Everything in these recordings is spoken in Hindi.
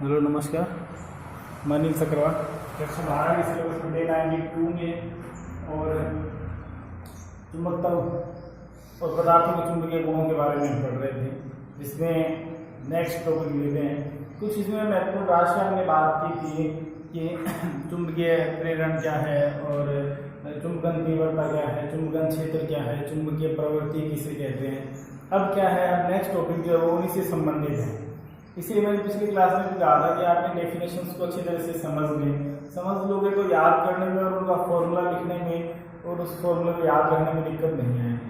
हेलो नमस्कार, मैं अनिल सक्रावाल। कक्षा 12 के सिलेबस में डे 92 में और चुंबकत्व और पदार्थों के चुंबकीय गुणों के बारे में हम पढ़ रहे थे, जिसमें नेक्स्ट टॉपिक लेते हैं। कुछ इसमें महत्वपूर्ण राशियाँ हमने बात की थी कि चुंबकीय प्रेरण क्या है और चुंबकन तीव्रता क्या है, चुंबकन क्षेत्र क्या है, चुंबकीय प्रवृत्ति किसे कहते हैं। अब क्या है, अब नेक्स्ट टॉपिक जो है वो उन्हीं से संबंधित है। इसलिए मैंने पिछली क्लास में भी कहा था कि आपने डेफिनेशंस को अच्छी तरह से समझ लोगे तो याद करने में और उनका फॉर्मूला लिखने में और उस फॉर्मूला को याद रखने में दिक्कत नहीं आएगी।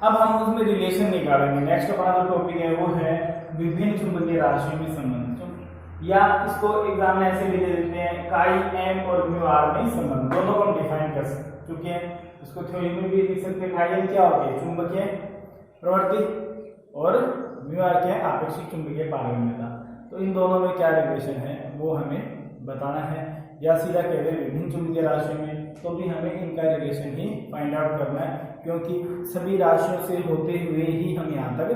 अब हम उसमें रिलेशन निकालेंगे। नेक्स्ट हमारा जो टॉपिक है वो है विभिन्न चुंबकीय राशियों के संबंध, या इसको एग्जाम में ऐसे भी दे देते हैं काई एम और म्यू आर में संबंध, दोनों को हम डिफाइन कर चुके हैं। उसको थ्योरी में भी लिख सकते हैं। काई एम क्या होती है, चुंबकीय प्रवृत्ति, और म्यू आर क्या है, आपेक्षिक चुंबकीय पारगम्यता। तो इन दोनों में क्या रिलेशन है वो हमें बताना है, या सीधा कहते हैं विभिन्न चुंबकीय राशियों में तो भी हमें इनका रिलेशन ही फाइंड आउट करना है, क्योंकि सभी राशियों से होते हुए ही हम यहाँ तक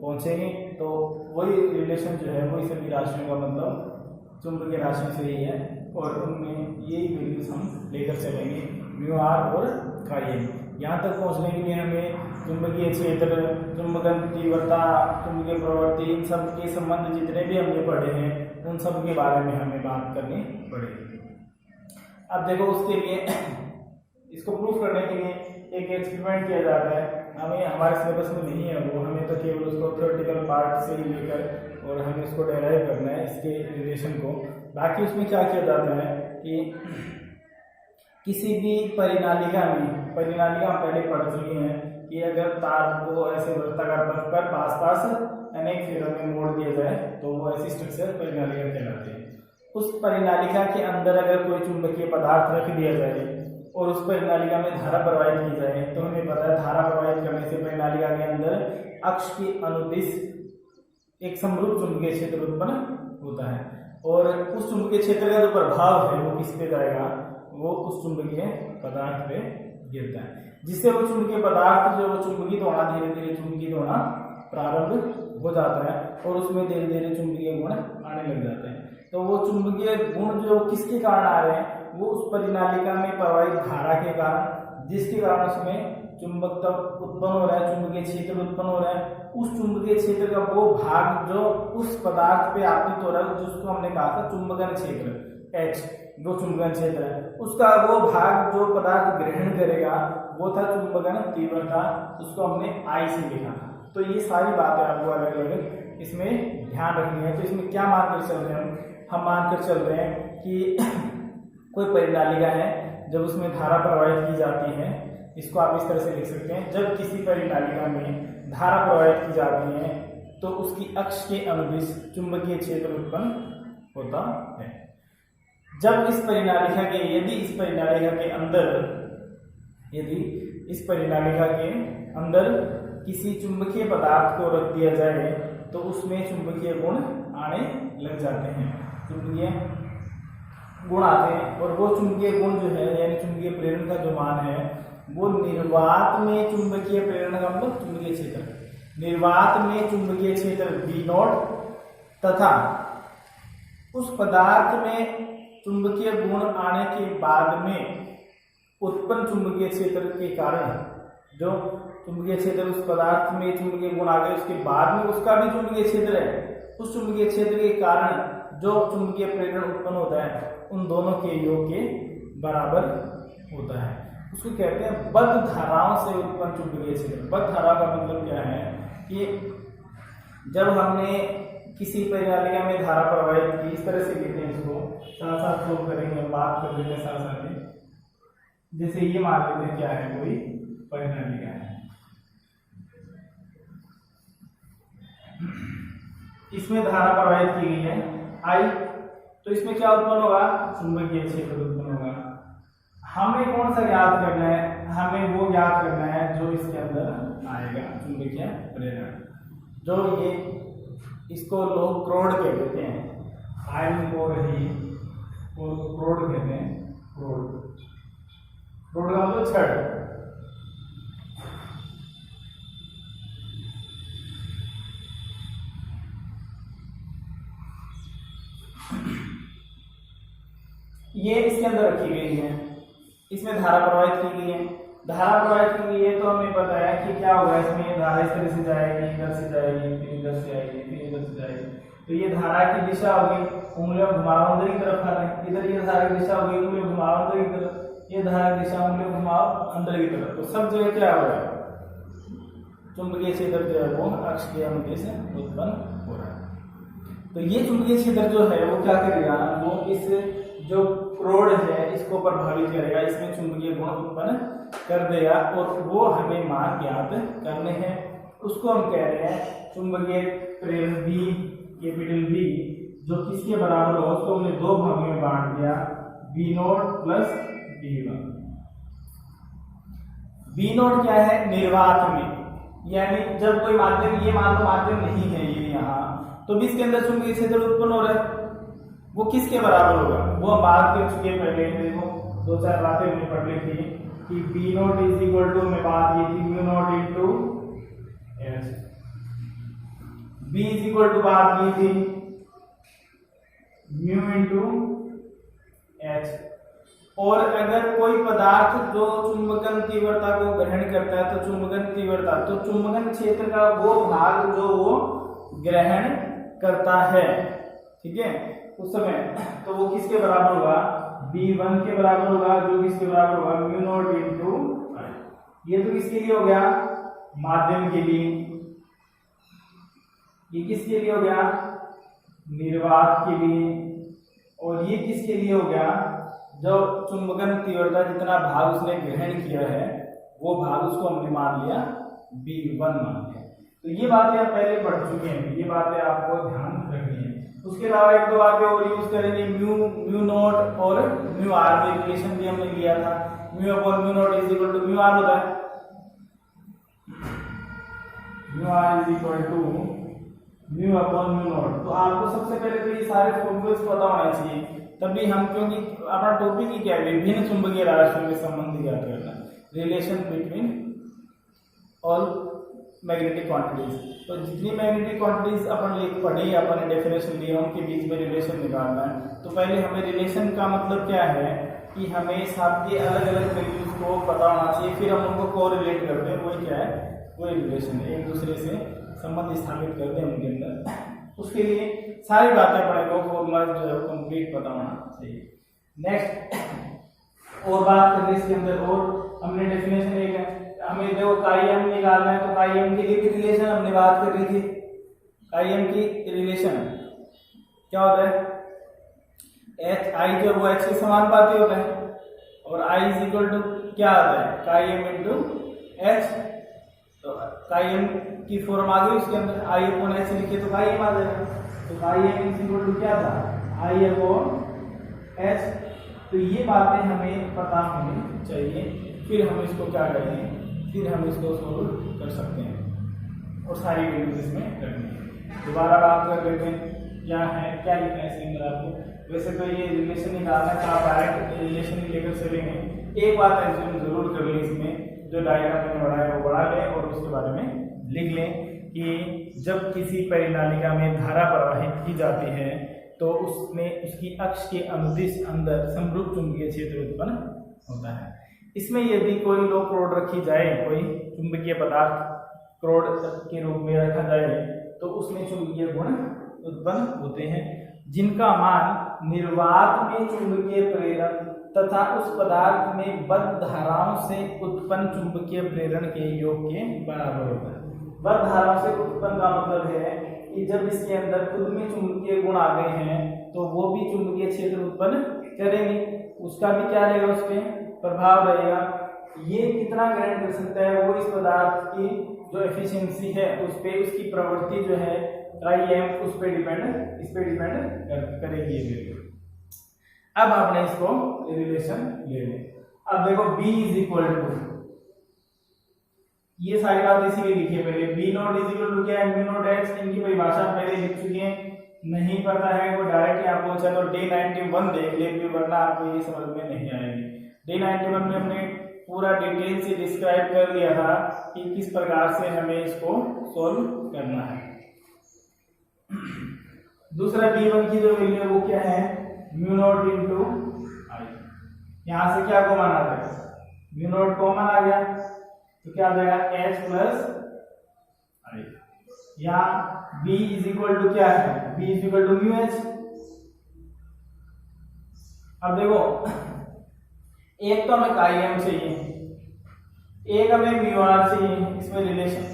पहुंचेंगे। तो वही रिलेशन जो है वही सभी राशियों का मतलब चुंबकीय राशियों से ही है, और उनमें यही वैल्यूज हम लेकर चलेंगे, म्यू आर और काई एम। यहाँ तक पहुँचने के लिए हमें चुंबकीय क्षेत्र, चुंबकन तीव्रता, चुंबकीय प्रवृत्ति, इन सब के संबंध जितने भी हमने पढ़े हैं उन सब के बारे में हमें बात करनी पड़ेगी। अब देखो, उसके लिए इसको प्रूफ करने के लिए एक एक्सपेरिमेंट किया जाता है। हमें हमारे सिलेबस में नहीं है वो, हमें तो केवल उसको थ्योरेटिकल पार्ट से ही लेकर और हमें इसको डेराइव करना है, इसके रिलेशन को। बाकी उसमें क्या किया जाता है कि किसी भी परिनालिका में पहले पढ़ चुके हैं कि अगर तार को ऐसे वृत्ताकार पथ पर पास अनेक फेरों में मोड़ दिया जाए तो वो ऐसी स्ट्रक्चर परिनालिका कहलाती है। उस परिनालिका के अंदर अगर कोई चुंबकीय पदार्थ रख दिया जाए और उस परिनालिका में धारा प्रवाहित की जाए, तो हमें पता है धारा प्रवाहित करने से परिनालिका के अंदर अक्ष के अनुदिश एक समरूप चुंबकीय क्षेत्र उत्पन्न होता है, और उस चुंबकीय क्षेत्र का जो प्रभाव है वो किस पे जाएगा, वो उस चुंबकीय पदार्थ पे गिरता है, जिससे वो चुंबकीय पदार्थ जो चुंबकित होना धीरे धीरे चुंबकित होना प्रारंभ हो जाता है, और उसमें धीरे धीरे चुंबकीय गुण आने लग जाते हैं। तो वो चुंबकीय गुण जो किसके कारण आ रहे हैं, वो उस परिनालिका में प्रवाहित धारा के कारण, जिसके कारण उसमें चुंबकत्व उत्पन्न हो रहा है, चुंबकीय क्षेत्र उत्पन्न हो रहा है। उस चुंबकीय क्षेत्र का वो भाग जो उस पदार्थ पे आपतित हो रहा है, जिसको हमने कहा था चुंबकन क्षेत्र H, जो चुंबकन क्षेत्र है, उसका वो भाग जो पदार्थ ग्रहण करेगा वो था चुंबकन तीव्रता, उसको हमने I से लिखा था। तो ये सारी बातें आपको अलग अलग इसमें ध्यान रखनी है। तो इसमें क्या मानकर चल रहे हैं हम मानकर चल रहे हैं कि कोई परिनालिका है, जब उसमें धारा प्रवाहित की जाती है, इसको आप इस तरह से लिख सकते हैं, जब किसी परिनालिका में धारा प्रवाहित की जाती है तो उसकी अक्ष के अनुदिश चुंबकीय क्षेत्र उत्पन्न होता है। जब इस परिनालिका के यदि इस परिनालिका के अंदर किसी चुंबकीय पदार्थ को रख दिया जाए तो उसमें चुंबकीय गुण आने लग जाते हैं, चुंबकीय गुण आते हैं, और वो चुंबकीय गुण जो है यानी चुंबकीय प्रेरण का जो मान है वो निर्वात में चुंबकीय प्रेरण का मतलब चुंबकीय क्षेत्र, निर्वात में चुंबकीय क्षेत्र V0 तथा उस पदार्थ में चुंबकीय गुण आने के बाद में उत्पन्न चुंबकीय क्षेत्र के कारण, जो चुंबकीय क्षेत्र उस पदार्थ में चुंबकीय गुण आ गए उसके बाद में उसका भी चुंबकीय क्षेत्र है, उस चुंबकीय क्षेत्र के कारण जो चुंबकीय प्रेरण उत्पन्न होता है उन दोनों के योग के बराबर होता है। उसको कहते हैं बद्ध धाराओं से उत्पन्न चुंबकीय क्षेत्र। बद्ध धारा का मतलब क्या है कि जब हमने किसी परिनालिका में धारा प्रवाहित की, इस तरह से लिखते हैं, इसको साथ साथ प्रूव करेंगे, बात कर लेते हैं साथ साथ में। जैसे ये मान लेते हैं क्या है, कोई परिनालिका है, इसमें धारा प्रवाहित की गई है I, तो इसमें क्या उत्पन्न होगा, चुंबकीय क्षेत्र उत्पन्न होगा। हमें कौन सा याद करना है, हमें वो याद करना है जो इसके अंदर आएगा, चुंबकीय प्रेरण, जो ये इसको लोग क्रोड कहते हैं, आयरन कोर ही वो क्रोड कहते हैं, क्रोड का मतलब छड़। ये इसके अंदर रखी गई है, इसमें धारा प्रवाहित की गई है। धारा प्रवाहित की गई है तो हमें पता है कि क्या होगा, इसमें धारा इस तरह से जाएगी, इधर से जाएगी, फिर इधर से आएगी, फिर इधर से जाएगी। तो ये धारा की दिशा होगी, उंगलियों घुमाओ अंदर की तरफ कर रहे हैं। इधर ये धारा की दिशा होगी, उंगलियों घुमाओ अंदर की तरफ, ये धारा की दिशा उंगलियों घुमाओ अंदर की तरफ। तो सब जगह क्या हो रहा है, चुंबकीय क्षेत्र जो है वो अक्ष के अनुदिश से उत्पन्न हो रहा है। तो ये चुंबकीय क्षेत्र जो है वो क्या करेगा, वो इस जो क्रोड है इसको प्रभावित करेगा, इसमें चुंबकीय गुण उत्पन्न कर देगा और वो हमें मान ज्ञात करने हैं। उसको हम कह रहे हैं चुंबकीय प्रेरण बी, कैपिटल बी, जो किसके बराबर हो, उसको हमने दो भागों में बांट दिया, B naught plus B one. B naught क्या है, निर्वात में, यानी जब कोई माध्यम, ये मान लो माध्यम नहीं है ये यहाँ, तो भी इसके अंदर चुंबकीय क्षेत्र उत्पन्न हो रहा है, वो किसके बराबर होगा, वो हम बात कर चुके हैं पहले। देखो दो चार बातें हमने पढ़ ली थी कि B naught is equal to, मैं बात की थी mu naught into H, B is equal to बात की थी म्यू इंटू एच। और अगर कोई पदार्थ जो चुंबकन तीव्रता को ग्रहण करता है, तो चुंबकन तीव्रता, तो चुंबकन क्षेत्र का वो भाग जो वो ग्रहण करता है, ठीक है, उस समय तो वो किसके बराबर होगा, B1 के बराबर होगा, जो किसके बराबर होगा, म्यू नॉट इंटू, ये तो किसके लिए हो गया, माध्यम के लिए, ये किसके लिए हो गया, निर्वात के लिए, और ये किसके लिए हो गया, जो चुंबकन तीव्रता जितना भाग उसने ग्रहण किया है वो भाग उसको हमने मान लिया B1 मान लिया। तो ये बातें आप पहले पढ़ चुके हैं, ये बातें आपको ध्यान रखनी है। उसके अलावा एक दो बातें और यूज करेंगे, म्यू नोट और म्यू आर में रिलेशन भी हमने लिया था, mu upon mu naught is equal to mu R होता है, mu R is equal to mu upon mu naught. तो आपको सबसे पहले तो ये सारे फॉर्मूलेस पता होना चाहिए, तभी हम, क्योंकि अपना टॉपिक ही क्या है, विभिन्न चुंबकीय राशियों के संबंध ज्ञात करना, relation between all magnetic quantities. तो जितनी मैग्नेटिक क्वांटिटीज अपन पढ़ी, अपन ने डेफिनेशन ली, उनके बीच में रिलेशन निकालना है। तो पहले हमें रिलेशन का मतलब क्या है कि हमें सबके अलग अलग वैल्यूज को पता होना चाहिए, फिर हम उनको कोरिलेट करते हैं, वही क्या है, वही रिलेशन, एक दूसरे से संबंध स्थापित करते हैं उनके अंदर। उसके लिए सारी बातें अपने को फॉर्मूला जो है कंप्लीट पता होना चाहिए। नेक्स्ट और बात करने इसके अंदर, और हमने डेफिनेशन एक है, हमें देखो काई-एम निकालना है, तो काई-एम के लिए भी रिलेशन हमने बात कर रही थी। काई-एम की रिलेशन क्या होता है, एच आई जो वो एच के समानुपाती होता है, और आई इज इक्वल टू क्या आता है, काई-एम इंटू एच। तो काई-एम की फॉर्म आ गई, उसके अंदर आई अपॉन एच लिखे तो काई-एम आ जाएगा। तो काई-एम इज इक्वल टू क्या था, आई अपॉन एच। तो ये बातें हमें पता होनी चाहिए, फिर हम इसको क्या करेंगे, फिर हम इसको सोल्व कर सकते हैं और सारी वैल्यूज इसमें करनी है। दोबारा बात कर लेते हैं क्या है, क्या लिखना है इसके अंदर आपको। वैसे तो ये रिलेशन निकालना है, आप डायरेक्ट रिलेशन ही लेकर चलेंगे। एक बात एज्यूम जरूर कर लें, इसमें जो डायग्राम मैंने बढ़ाया है वो बढ़ा लें और उसके बारे में लिख लें कि जब किसी परिनालिका में धारा प्रवाहित की जाती है तो उसमें उसकी अक्ष के अनुदिश अंदर समरूप चुंबकीय क्षेत्र उत्पन्न होता है। इसमें यदि कोई लो क्रोड रखी जाए, कोई चुंबकीय पदार्थ क्रोड के रूप में रखा जाए, तो उसमें चुंबकीय गुण उत्पन्न होते हैं जिनका मान निर्वात में चुंबकीय प्रेरण तथा उस पदार्थ में बद्ध धाराओं से उत्पन्न चुंबकीय प्रेरण के योग के बराबर होता है। बद्ध धाराओं से उत्पन्न का मतलब है कि जब इसके अंदर खुद में चुंबकीय गुण आ गए हैं तो वो भी चुंबकीय क्षेत्र उत्पन्न करेंगे, उसका भी क्या रहेगा, उस पर प्रभाव रहेगा। ये कितना ग्रहण कर सकता है, वो इस पदार्थ की जो एफिशिएंसी है उस पे, उसकी प्रवृत्ति जो है काई-एम उस पे डिपेंड, इस पे डिपेंड करेगी ये। अब आपने इसको रिलेशन ले लें। अब देखो B इज इक्वल टू, ये सारी बात इसीलिए लिखी है पहले, B naught is equal to क्या है, म्यू नॉट एच। इनकी परिभाषा पहले लिख चुके हैं, नहीं पता है वो डायरेक्ट यहाँ पहुंचा तो D91 देख ले, वरना आपको ये समझ में नहीं आएगी। D91 में हमने पूरा डिटेल से डिस्क्राइब कर दिया था कि किस प्रकार से हमें इसको सोल्व करना है। दूसरा B1 की जो वैल्यू है वो क्या है, म्यू नॉट इंटू आई। यहाँ से क्या कॉमन आ जाएगा, म्यू नॉट कॉमन आ गया तो क्या आ जाएगा H प्लस I। यहाँ B इज इक्वल टू क्या है, B is equal to mu H। अब देखो एक तो हमें M चाहिए, एक हमें म्यू R चाहिए, इसमें रिलेशन,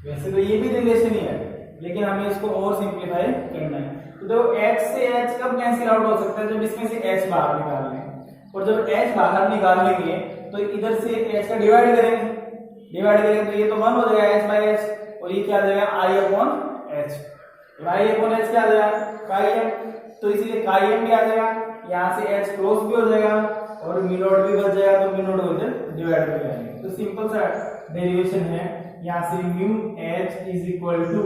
वैसे तो ये भी रिलेशन ही है लेकिन हमें इसको और सिंप्लीफाई करना है। तो देखो H से H कब कैंसिल आउट हो सकता है, जब इसमें से H बाहर निकाल लें, और जब H बाहर निकाल लेंगे तो इधर से H का डिवाइड करेंगे तो ये तो 1 हो जाएगा H बाई H, और ये क्या आ जाएगा I upon H। I upon H क्या आ जाएगा काई M, तो इसीलिए काई M भी आ जाएगा, यहाँ से H क्लोज भी हो जाएगा और म्यू नॉट भी बच जाएगा, तो म्यू नॉट इधर डिवाइड हो जाएगा। तो सिंपल सा डेरिवेशन है, यहाँ से mu H is equal to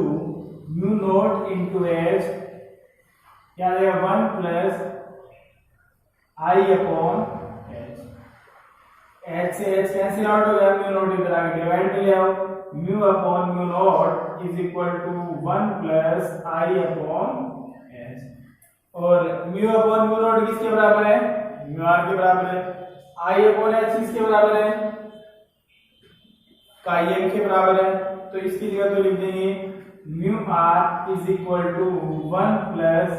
mu naught into H क्या आ जाएगा 1 प्लस I अपॉन H से H कैंसिल आउट हो गया, म्यू नॉट इधर आगे डिवाइड में ले आओ, mu upon mu naught is equal to 1 plus I upon H, और म्यू अपॉन म्यू नॉट किसके बराबर है, म्यू R के बराबर है, I अपॉन H किसके बराबर है, काई M के बराबर है, तो इसकी जगह तो लिख देंगे mu R is equal to 1 plus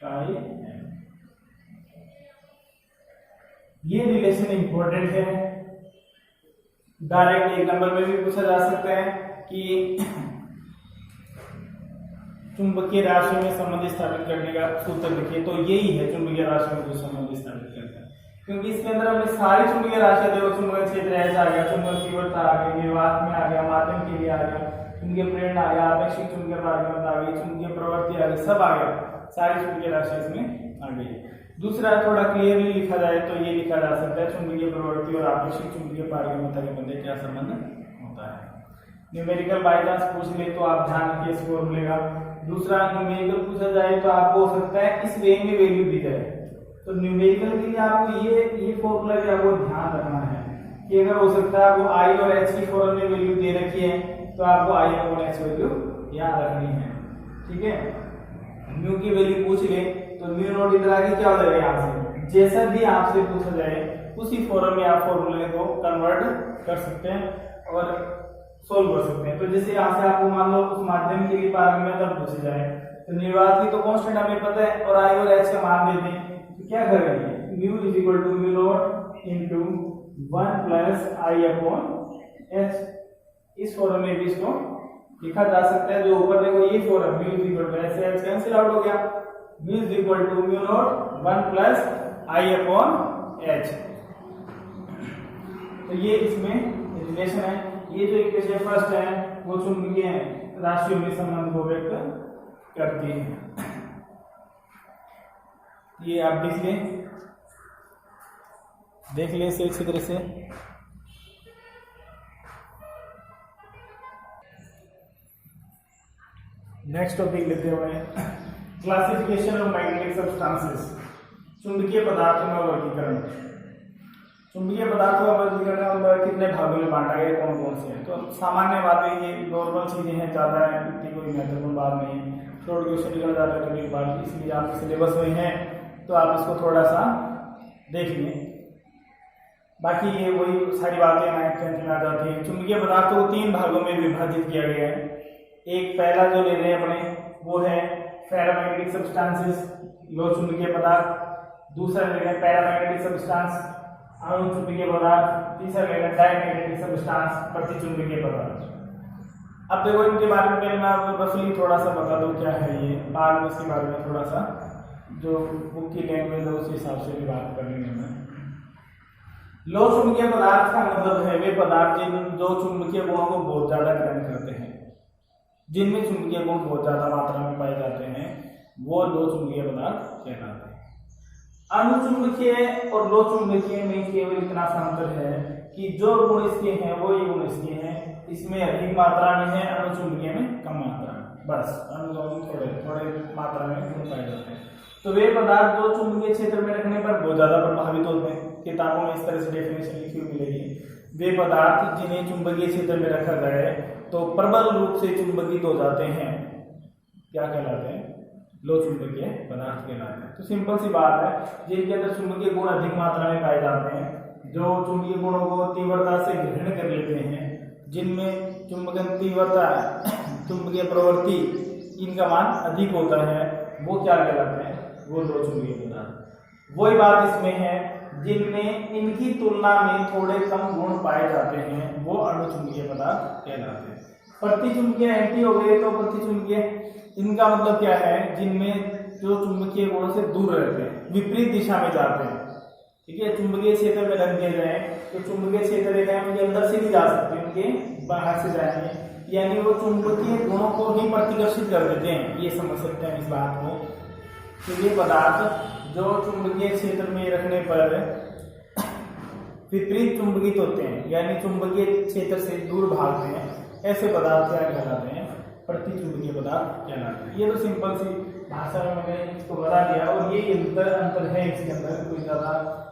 chi M। ये रिलेशन इंपॉर्टेंट है, डायरेक्ट एक नंबर में भी पूछा जा सकता है कि चुंबकीय राशियों में संबंध स्थापित करने का सूत्र लिखिए, तो यही है चुंबकीय राशियों में जो संबंध स्थापित करता है, क्योंकि इसके अंदर हमने सारी चुंबकीय राशियां देखो, चुंबकीय क्षेत्र H आ गया, चुंबकीय तीव्रता आ गई, निर्वात में आ गया, माध्यम के लिए आ गया, चुंबकीय प्रेरण आ गया, आपेक्षिक चुंबकीय प्राथमिकता आ गई, चुंबकीय प्रवृत्ति आ गई, सब आ गया, सारी चुंबकीय राशियां इसमें आ गई। दूसरा थोड़ा क्लियरली लिखा जाए तो ये लिखा जा सकता है चुंबकीय प्रवृत्ति और आपेक्षिक चुंबकीय पारगम्यता के मध्य क्या संबंध होता है। न्यूमेरिकल बाय चांस पूछ ले तो आप ध्यान रखिए इस फॉर्मूले का। दूसरा न्यूमेरिकल पूछा जाए तो आपको हो सकता है इस वे में वैल्यू दी जाए, तो न्यूमेरिकल के लिए आपको ये फॉर्मूला भी आपको ध्यान रखना है कि अगर हो सकता है आपको I और H की फॉर्म में वैल्यू दे रखी है तो आपको I और H वैल्यू याद रखनी है, ठीक है। म्यू की वैल्यू पूछ ले तो म्यू नॉट इधर आगे क्या हो जाएगा, यहाँ से जैसा भी आपसे पूछा जाए उसी फॉर्म में आप फॉर्मूले को कन्वर्ट कर सकते हैं और सोल्व कर सकते हैं। तो जैसे यहाँ से आपको मान लो उस माध्यम के लिए पारगम्यता पूछी जाए तो निर्वात की तो कांस्टेंट हमें पता है और I और H का मान देते हैं, तो क्या करेंगे mu is equal to mu naught into 1 plus I upon H। इस फॉर्म में भी इसको लिखा जा सकता है, जो ऊपर देखो ये form mu is equal to H से H कैंसिल आउट हो गया, mu is equal to mu naught 1 plus I upon H। तो ये इसमें रिलेशन है। ये जो इक्वेशन फर्स्ट है वो चुंबकीय राशियों में संबंध को व्यक्त करती है। ये आप देख लें इसे अच्छी तरह से। नेक्स्ट टॉपिक लेते हुए क्लासिफिकेशन ऑफ मैग्नेटिक सब्सटेंसेस, चुंबकीय पदार्थों का वर्गीकरण। चुंबकीय पदार्थों का वर्गीकरण कितने भागों में बांटा गया, कौन कौन से हैं। तो सामान्य बातें ये नॉर्मल चीजें हैं, ज्यादा इतनी कोई महत्वपूर्ण बात नहीं है, शॉर्ट क्वेश्चन निकल जाता है कभी बार, इसलिए आपके सिलेबस में है तो आप इसको थोड़ा सा देख लें। बाकी ये वही सारी बातें 9th 10th में आ जाती हैं। चुंबकीय पदार्थों को 3 भागों में विभाजित किया गया है। एक पहला जो ले रहे हैं अपने वो है फेरोमैग्नेटिक सब्सटेंसेस, लो चुंबकीय पदार्थ। दूसरा ले रहे हैं पैरामैग्नेटिक सब्सटेंस, अणु चुंबकीय पदार्थ। तीसरा ले रहे हैं डायमैग्नेटिक सब्सटेंस, प्रतिचुंबकीय पदार्थ। अब देखो इनके बारे में पहले मैं आपको रफली थोड़ा सा बता दूं क्या है ये, बाद में इसके बारे में थोड़ा सा जो बुक की लैंग्वेज है उस हिसाब से भी बात कर लेंगे मैं। लो चुंबकीय पदार्थ का मतलब है वे पदार्थ जो चुंबकीय गुणों को बहुत ज्यादा ग्रहण करते हैं, जिनमें चुंबकीय गुण बहुत ज्यादा मात्रा में पाए जाते हैं, वो लो चुंबकीय पदार्थ कहलाते हैं। अणुचुंबकीय और लो चुंबकीय में केवल इतना सा अंतर है कि जो गुण इसके हैं वो ये गुण इसके हैं, इसमें अधिक मात्रा में है, अणुचुंबकीय में कम मात्रा में, बस अणु थोड़े मात्रा में गुण पाए जाते हैं। तो वे पदार्थ जो चुंबकीय क्षेत्र में रखने पर बहुत ज्यादा प्रभावित होते हैं, किताबों में इस तरह से डेफिनेशन लिखी हुई मिलेगी। वे पदार्थ जिन्हें चुंबकीय क्षेत्र में रखा जाए तो प्रबल रूप से चुंबकित हो जाते हैं, क्या कहलाते हैं, लो चुंबकीय पदार्थ कहलाते हैं। तो सिंपल सी बात है, जिनके अंदर चुंबकीय गुण अधिक मात्रा में पाए जाते हैं, जो चुंबकीय गुणों को तीव्रता से ग्रहण कर लेते हैं, जिनमें चुंबकन तीव्रता चुंबकीय प्रवृत्ति इनका मान अधिक होता है, वो क्या कहलाते हैं? वो लो चुंबकीय पदार्थ। वही बात इसमें है, जिनमें इनकी तुलना में थोड़े कम गुण पाए जाते हैं, वो अणु चुंबकीय पदार्थ कहलाते हैं। प्रतिचुंबकीय एंटी हो गए, तो प्रतिचुंबकीय इनका मतलब क्या है? जिनमें जो चुंबकीय गुणों से दूर रहते हैं, विपरीत दिशा में जाते हैं। ठीक है, चुंबकीय क्षेत्र में रख दिए जाए तो चुंबकीय क्षेत्र रेखाएं उनके अंदर से नहीं जा सकती, उनके बाहर से जाएंगे, यानी वो चुंबकीय गुणों को ही प्रतिकर्षित कर देते हैं। ये समझ सकते हैं इस बात को। तो ये पदार्थ जो चुंबकीय क्षेत्र में रखने पर विपरीत चुंबकित होते हैं, यानी चुंबकीय क्षेत्र से दूर भागते हैं, ऐसे पदार्थ क्या कहलाते हैं? प्रतिचुंबकीय पदार्थ कहलाते हैं। ये तो सिंपल सी भाषा में मैंने इसको बता दिया, और ये अंतर है इसके अंदर, कोई ज़्यादा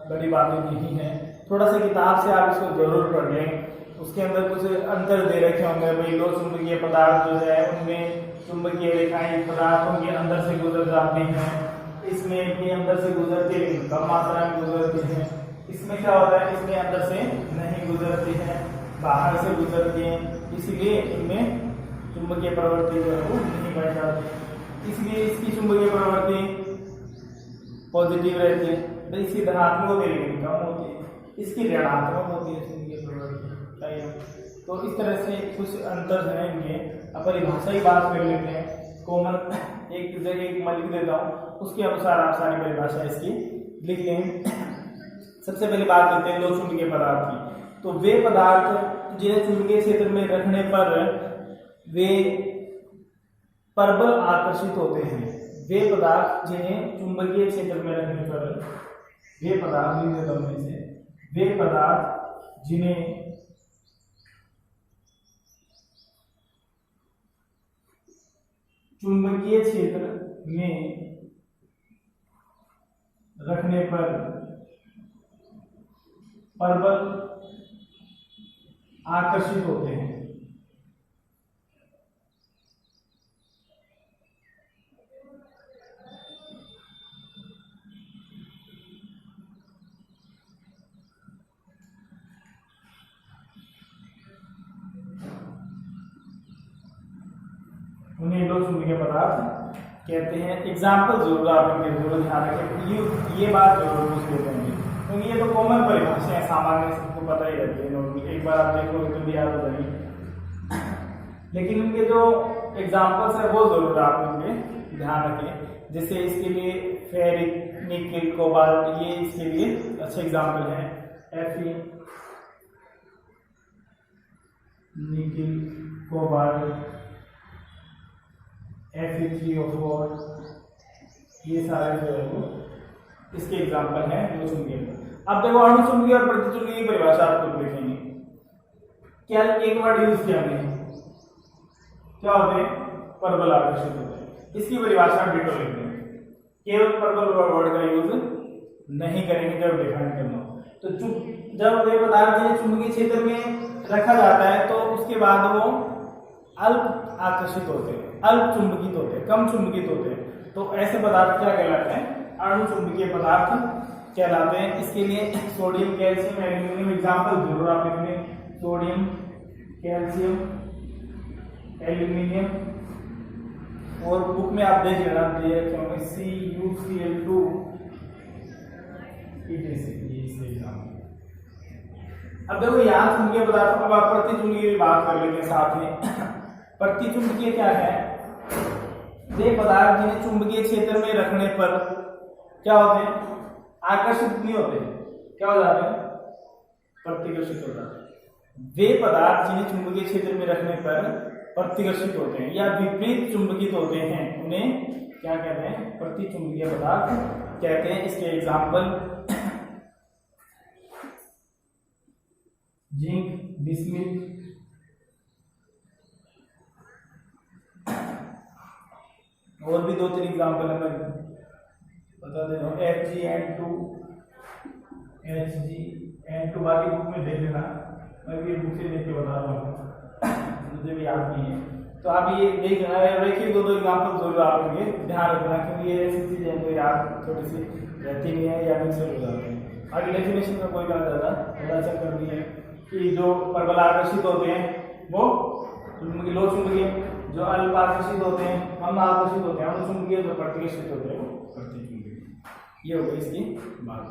बड़ी बातें नहीं है। थोड़ा सा किताब से आप इसको जरूर पढ़ लें, उसके अंदर कुछ अंतर दे रखे होंगे। भाई लो चुंबकीय पदार्थ जो है उनमें चुंबकीय रेखाएं पदार्थों के अंदर से गुजर जाती हैं, इसमें भी अंदर से गुजरती है लेकिन कम मात्रा में गुजरती है। इसमें क्या होता है? इसमें अंदर से नहीं गुजरती है, बाहर से गुजरती है, इसलिए इनमें चुंबकीय प्रवृत्ति जो है वो नहीं पाई जाती। इसलिए इसकी चुंबकीय प्रवृत्ति पॉजिटिव रहती है, तो इसकी धनात्मक होती है लेकिन कम होती है, इसकी ऋणात्मक होती है चुंबकीय प्रवृत्ति। तो इस तरह से कुछ अंतर है इनके। अब परिभाषा की बात कर लेते हैं। कॉमन एक जगह मैं लिख देता हूँ, उसके अनुसार आप सारी परिभाषा इसकी लिख लें। सबसे पहले बात करते हैं लो चुंबकीय पदार्थ की। तो वे पदार्थ जिन्हें चुंबकीय क्षेत्र में रखने पर वे परबल आकर्षित होते हैं। वे पदार्थ जिन्हें चुंबकीय क्षेत्र में रखने पर वे पदार्थ वे पदार्थ जिन्हें चुंबकीय क्षेत्र में रखने पर परबल आकर्षित होते हैं। उन्हें लो चुंबकीय पदार्थ कहते हैं। एग्जाम्पल जरूर आप इनके जरूर ध्यान रखें, ये बात जरूर पूछ लेते हैं, क्योंकि ये तो कॉमन परिभाषा है, सामान्य सबको पता ही रहती है, एक बार आप देखोगे तो भी याद हो जाएगी। लेकिन इनके जो एग्जाम्पल्स है वो जरूर आप इनके ध्यान रखें। जैसे इसके लिए फेरिक, निकिल, कोबाल्ट, ये इसके लिए अच्छे एग्जाम्पल हैं। Fe, निकिल, कोबाल्ट, Fe3O4, ये सारे जो है वो इसके एग्जाम्पल हैं लो चुंबकीय। अब देखो अणु चुंबकीय और प्रतिचुंबकीय की परिभाषा आपको देखेंगे। क्या एक वर्ड यूज किया हमने, क्या होते हैं? परबल आकर्षित होते हैं। इसकी परिभाषा डिटो लिखते हैं, केवल परबल वर्ड का यूज नहीं करेंगे जब डिफाइन करना हो। तो जब वे पदार्थ जिन्हें चुंबकीय क्षेत्र में रखा जाता है तो उसके बाद वो अल्प आकर्षित होते हैं, अल्प चुंबकित होते हैं, कम चुंबकित होते हैं। तो ऐसे पदार्थ क्या कहलाते हैं? अणु चुंबकीय पदार्थ कहलाते हैं। इसके लिए सोडियम, कैल्शियम, एल्यूमिनियम एग्जाम्पल जरूर आप लिख लें। सोडियम, कैल्शियम, एल्यूमिनियम, और बुक में आप देख लेना दिए CuCl2 अब देखो यहाँ चुंबकीय पदार्थ। अब आप प्रतिचुंबकीय की बात कर लेते हैं साथ में। प्रतिचुंबकीय क्या है? वे पदार्थ जिन्हें चुंबकीय क्षेत्र में रखने पर क्या होते हैं? आकर्षित नहीं होते, क्या हो जाते हैं? प्रतिकर्षित हो जाते हैं। वे पदार्थ जिन्हें चुंबकीय क्षेत्र में रखने पर प्रतिकर्षित होते हैं या विपरीत चुंबकित होते हैं, उन्हें क्या कहते हैं? प्रतिचुंबकीय पदार्थ कहते हैं। इसके एग्जाम्पल जिंक, बिस्मिथ, और भी 2-3 एग्जाम्पल है, मैं बता दे रहा हूँ। FgN2, HgN2, बाकी बुक में देख लेना, मैं भी बुक से देख के बता रहा हूँ, मुझे भी याद नहीं है। तो आप ये देख देखिए, दो एग्जाम्पल जरूर आप लोग ध्यान रखना, क्योंकि ये ऐसी चीजें तो याद थोड़ी सी रहती नहीं है या मिक्सर हो जाते हैं। आगे डेफिनेशन का कोई कहना ज़्यादा थोड़ा सा कर दिया कि जो प्रबल आकर्षित होते हैं वो चुंबकीय, लो चुंबकीय, जो अल्प आकर्षित होते हैं, कम आकर्षित होते हैं अणु चुंबकीय, जो प्रतिकर्षित होते हैं वो प्रतिचुंबकीय। ये हो गई इसकी बात।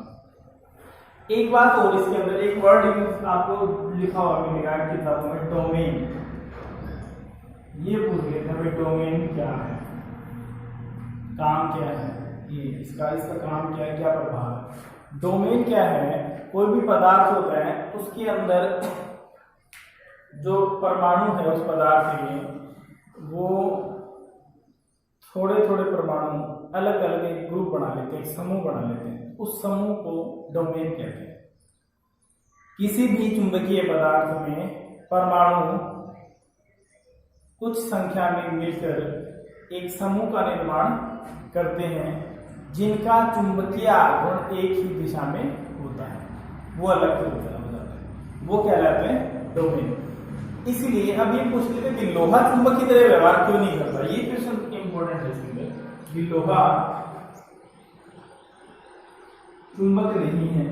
एक बात और इसके अंदर एक वर्ड आपको लिखा हुआ मिलेगा किताबों में, डोमेन। ये पूछ गए थे भाई डोमेन क्या है, काम क्या है, ये इसका काम क्या है, क्या प्रभाव है। डोमेन क्या है, कोई भी पदार्थ होता है उसके अंदर जो परमाणु है उस पदार्थ के, वो थोड़े थोड़े परमाणु अलग अलग एक ग्रुप बना लेते हैं, एक समूह बना लेते हैं, उस समूह को डोमेन कहते हैं। किसी भी चुंबकीय पदार्थ में परमाणु कुछ संख्या में मिलकर एक समूह का निर्माण करते हैं, जिनका चुंबकीय आघूर्ण एक ही दिशा में होता है, वो अलग से हो जाता है, वो कहलाते हैं डोमेन। इसलिए अब ये पूछ लेते कि लोहा चुंबक की तरह व्यवहार क्यों नहीं करता। ये क्वेश्चन इंपॉर्टेंट है इसमें कि लोहा चुंबक नहीं है,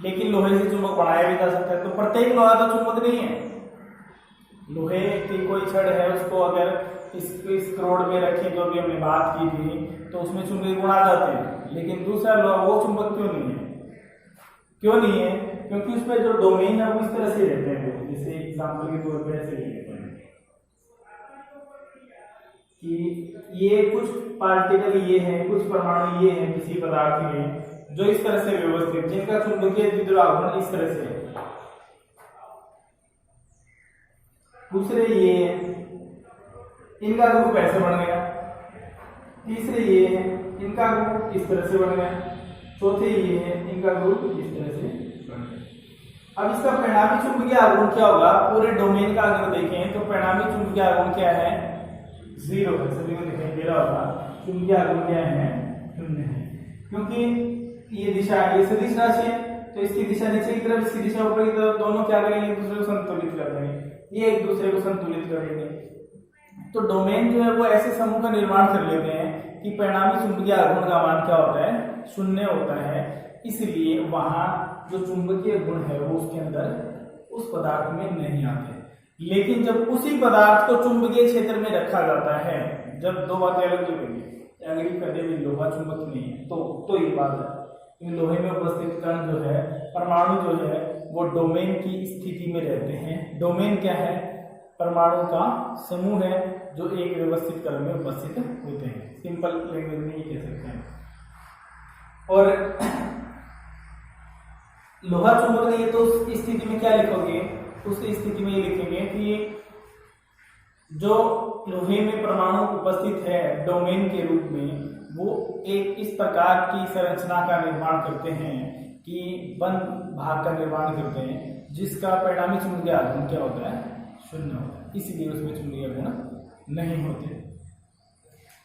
लेकिन लोहे से चुंबक बनाया भी जा सकता है। तो प्रत्येक लोहा तो चुंबक नहीं है। लोहे की कोई छड़ है, उसको अगर इस करोड़ में रखें, जो भी हमने बात की थी, तो उसमें चुंबकीय गुण आ जाते हैं। लेकिन दूसरा लोहा वो चुंबक क्यों नहीं है? क्यों नहीं है? क्योंकि उसमें जो डोमेन है वो इस तरह से रहते हैं। जैसे एग्जाम्पल के तौर पर ऐसे लेते हैं कि ये कुछ पार्टिकल ये हैं, कुछ परमाणु ये हैं किसी पदार्थ में, जो इस तरह से व्यवस्थित, जिनका चुंबकीय द्विध्रुव आघूर्ण इस तरह से है। दूसरे ये हैं, इनका ग्रुप ऐसे बन गया। तीसरे ये हैं, इनका ग्रुप इस तरह से बन गया। चौथे ये हैं, इनका ग्रुप इस तरह से बन गया। अब इसका परिणामी चुंबकीय आघूर्ण क्या होगा? पूरे डोमेन का अगर देखें तो परिणामी चुंबकीय आघूर्ण क्या है? 0 है। सभी को दिखाई दे रहा होगा। चुंबकीय आघूर्ण क्या है? 0 है, क्योंकि ये दिशा, ये सदिश राशि है, तो इसकी दिशा नीचे की तरफ, इसकी दिशा ऊपर की तरफ, दोनों क्या करेंगे? एक दूसरे को संतुलित कर देंगे, ये एक दूसरे को संतुलित कर देंगे। तो डोमेन जो है वो ऐसे समूह का निर्माण कर लेते हैं कि परिणामी चुंबकीय आघूर्ण का मान क्या होता है? 0 होता है। इसलिए वहां जो चुंबकीय गुण है वो उसके अंदर उस पदार्थ में नहीं आते। लेकिन जब उसी पदार्थ को चुंबकीय क्षेत्र में रखा जाता है, जब दो बातें अलग लगेंगी, एग्री करने में लोहा चुंबक नहीं है, तो ये बात है। लोहे में उपस्थित कण जो है, परमाणु जो है, वो डोमेन की स्थिति में रहते हैं। डोमेन क्या है? परमाणु का समूह है जो एक व्यवस्थित क्रम में उपस्थित होते हैं। सिंपल लैंग्वेज में ये कह सकते हैं। और लोहा चुंबक नहीं है तो उस स्थिति में क्या लिखोगे? उस स्थिति में ये लिखेंगे कि जो लोहे में परमाणु उपस्थित है डोमेन के रूप में, वो एक इस प्रकार की संरचना का निर्माण करते हैं कि बंद भाग का निर्माण करते हैं, जिसका परिणामी चुंबकीय आघूर्ण क्या होता है? 0 होता है। इसीलिए उसमें चुंबकीय गुण नहीं होते।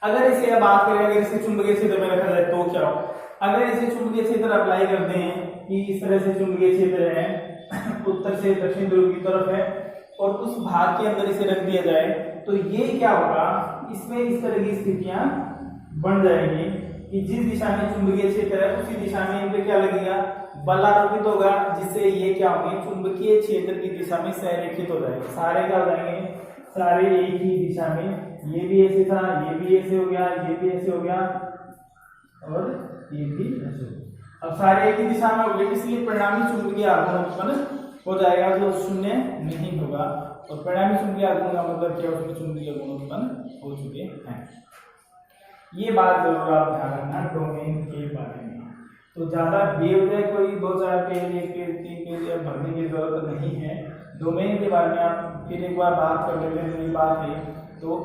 अगर इसे बात करें, अगर इसे चुंबकीय क्षेत्र में रखा जाए तो क्या हो? अगर इसे चुंबकीय क्षेत्र अप्लाई करते हैं कि इस तरह से चुंबकीय क्षेत्र है, उत्तर से दक्षिण ध्रुव की तरफ है, और उस भाग के अंदर इसे रख दिया जाए, तो ये क्या होगा? इसमें इस तरह की स्थितियां बन जाएगी कि जिस दिशा में चुंबकीय क्षेत्र है उसी दिशा में इन पे क्या लगेगा? बल आरोपित होगा, जिससे ये क्या होंगे? चुंबकीय क्षेत्र की दिशा में संरेखित हो जाएंगे। सारे क्या हो जाएंगे? सारे एक ही दिशा में। ये भी ऐसे था, ये भी ऐसे हो गया, ये भी ऐसे हो गया, और ये भी ऐसे हो गया। अब सारे एक ही दिशा में हो गए, इसलिए परिणामी चुंबकीय आघूर्ण उत्पन्न हो जाएगा जो 0 नहीं होगा। और परिणामी चुंबकीय आघूर्ण का मतलब क्या? उसमें चुंबकीय गुण उत्पन्न हो चुके हैं। ये बात जरूर आप ध्यान रखना डोमेन के बारे में। तो ज्यादा बेवजह कोई 2-4 पेज, 1 पेज, 3 पेज भरने की जरूरत नहीं है। डोमेन के बारे में आप फिर एक बार बात कर लेते हैं। नई बात है तो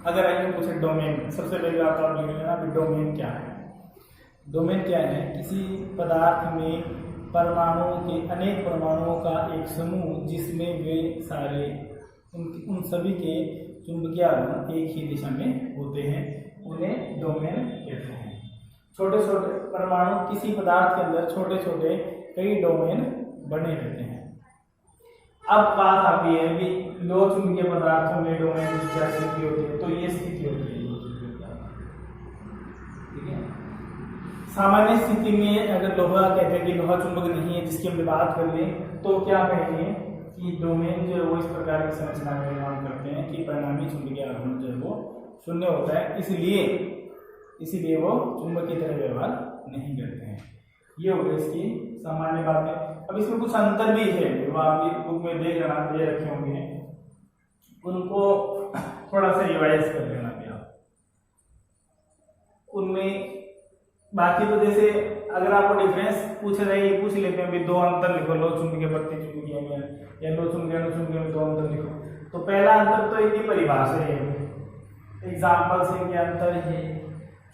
अगर आइए पूछे डोमेन, सबसे पहले आप लिख लेना कि डोमेन क्या है। डोमेन क्या है? किसी पदार्थ में परमाणुओं के, अनेक परमाणुओं का एक समूह, जिसमें वे सारे उन सभी के चुंबकीय आघूर्ण एक ही दिशा में होते हैं, उन्हें डोमेन कहते हैं। छोटे छोटे परमाणु किसी पदार्थ के अंदर छोटे छोटे कई डोमेन बने रहते हैं। अब बात आती है कि लो चुंबकीय पदार्थों में डोमेन की क्या स्थिति होती है, तो ये स्थिति होती है। ठीक है, सामान्य स्थिति में अगर लोहा कहते हैं कि लोहा चुंबक नहीं है, जिसकी हम बात कर लें तो क्या कहेंगे कि डोमेन जो है वो इस प्रकार की संरचना का निर्माण करते हैं कि परिणामी चुंबकीय आघूर्ण जो है वो शून्य होता है, इसीलिए वो चुंबक की तरह व्यवहार नहीं करते हैं। ये हो गई इसकी सामान्य बातें। अब इसमें कुछ अंतर भी है जो आप बुक में दे रखे होंगे, उनको थोड़ा सा रिवाइज कर लेना भी आप। उनमें बाकी तो जैसे अगर आपको डिफरेंस पूछ रहे हैं, पूछ लेते हैं भी दो अंतर लिखो, लो चुंबकीय प्रति चुंबकीय में या लो चुंबकीय अणुचुंबकीय में दो अंतर लिखो। तो पहला अंतर तो इनकी परिभाषा है, एग्जाम्पल से इनके अंतर है,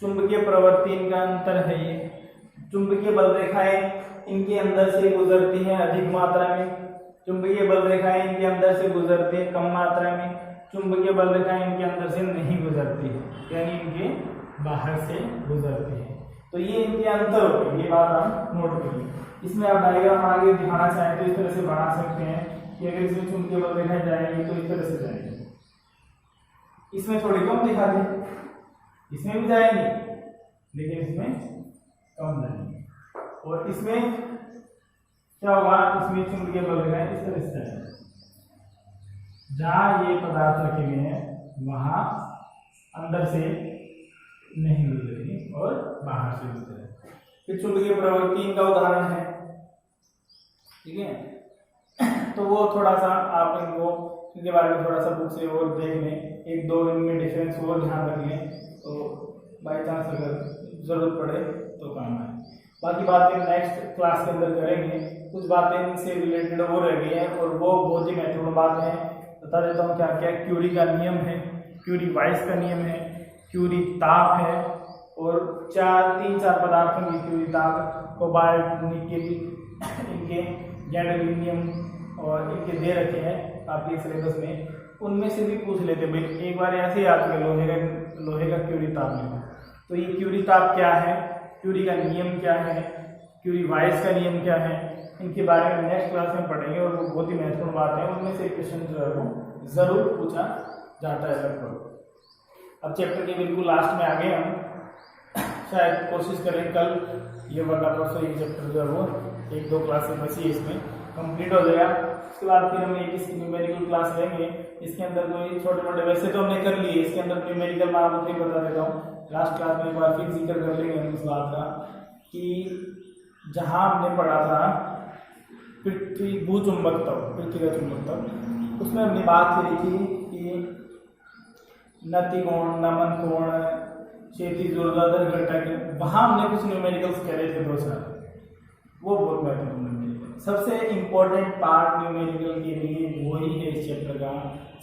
चुंबकीय प्रवृत्ति इनका अंतर है, ये चुंबकीय बल रेखाएं इनके अंदर से गुजरती हैं अधिक मात्रा में, चुंबकीय बल रेखाएं इनके अंदर से गुजरती है कम मात्रा में, चुंबकीय बल रेखाएं इनके अंदर से नहीं गुजरती है, यानी इनके बाहर से गुजरती है। तो ये इनके अंतर होते हैं, ये बात आप नोट करिए। इसमें आप डायग्राम आगे दिखाना चाहें तो इस तरह से बना सकते हैं कि अगर इसमें चुंबकीय बल रेखाएं जाएंगी तो इस तरह से जाएंगे, इसमें थोड़ी कम दिखा दें, इसमें भी जाएंगे लेकिन इसमें कम जाएंगे, और इसमें क्या होगा, इसमें चुंबकीय बल रेखाएं इस तरह से जाएंगे, जहां ये पदार्थ रखे हुए हैं वहां अंदर से नहीं गुजरेगी और बाहर से गुजरेगी। फिर चुंबकीय प्रवृत्ति इनका उदाहरण है। ठीक है, तो वो थोड़ा सा आप इनको इनके बारे में थोड़ा सा बुक से और देख लें, एक दो इनमें डिफरेंस और ध्यान रख लें, तो बाई चांस अगर जरूरत पड़े तो काम आए। बाकी बातें नेक्स्ट क्लास के अंदर करेंगे। कुछ बातें इनसे रिलेटेड हो रह गई हैं और वो बहुत ही महत्वपूर्ण बातें हैं, बता देता हूँ क्या क्या। क्यूरी का नियम है, क्यूरी वाइस का नियम है, क्यूरी ताप है, और तीन चार पदार्थों की क्यूरी ताप, कोबाल्ट, निकेल, इनके गैडोलिनियम और इनके दे रखे हैं आपके सिलेबस में, उनमें से भी पूछ लेते भाई। एक बार ऐसे याद कर लोहे का क्यूरी ताप लिखो, तो ये क्यूरी ताप क्या है, क्यूरी का नियम क्या है, क्यूरी वाइस का नियम क्या है, इनके बारे में नेक्स्ट क्लास में पढ़ेंगे और वो बहुत ही महत्वपूर्ण बात है। उनमें से क्वेश्चन जो है वो जरूर पूछा जाता है लगभग। अब चैप्टर के बिल्कुल लास्ट में आ गए हम, शायद कोशिश करें कल ये वरना परसों ये चैप्टर जो है वो एक दो क्लासेस बची है इसमें कंप्लीट हो जाएगा। उसके बाद फिर हम एक इसकी न्यूमेरिकल क्लास लेंगे। इसके अंदर कोई छोटे मोटे वैसे तो हमने कर लिए, इसके अंदर न्यूमेरिकल मैं आपको नहीं बता देता हूँ, लास्ट क्लास में एक बार फिर जिक्र कर लेंगे हम इस बात का कि जहाँ हमने पढ़ा था पृथ्वी भूचुंबकत्व, पृथ्वी का चुंबकत्व, उसमें हमने बात करी थी कि नति कोण, नमन कोण, क्षैतिज ऊर्ध्वाधर घटक, वहां हमने कुछ न्यूमेरिकल्स करे थे दो चार, वो बहुत महत्वपूर्ण न्यूमेरिकल। सबसे इम्पोर्टेंट पार्ट न्यूमेरिकल के लिए वही है इस चैप्टर का,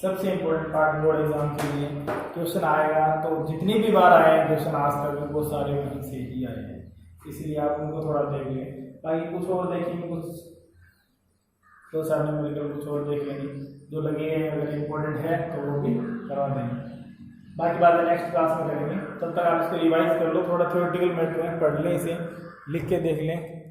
सबसे इम्पोर्टेंट पार्ट बोर्ड एग्जाम के लिए क्वेश्चन आएगा। तो जितनी भी बार आए हैं क्वेश्चन आज तक वो सारे वहीं से ही आए हैं, इसलिए आप उनको थोड़ा देख लें। बाकी कुछ और देखेंगे, कुछ दो चार न्यूमेरिकल कुछ और देख लेंगे जो लगेगा अगर इम्पोर्टेंट है तो वो भी करवा देंगे। बाकी बातें नेक्स्ट क्लास में करेंगे, तब तक आप इसको रिवाइज कर लो, थोड़ा थ्योरेटिकल मैटर में पढ़ लें, इसे लिख के देख लें।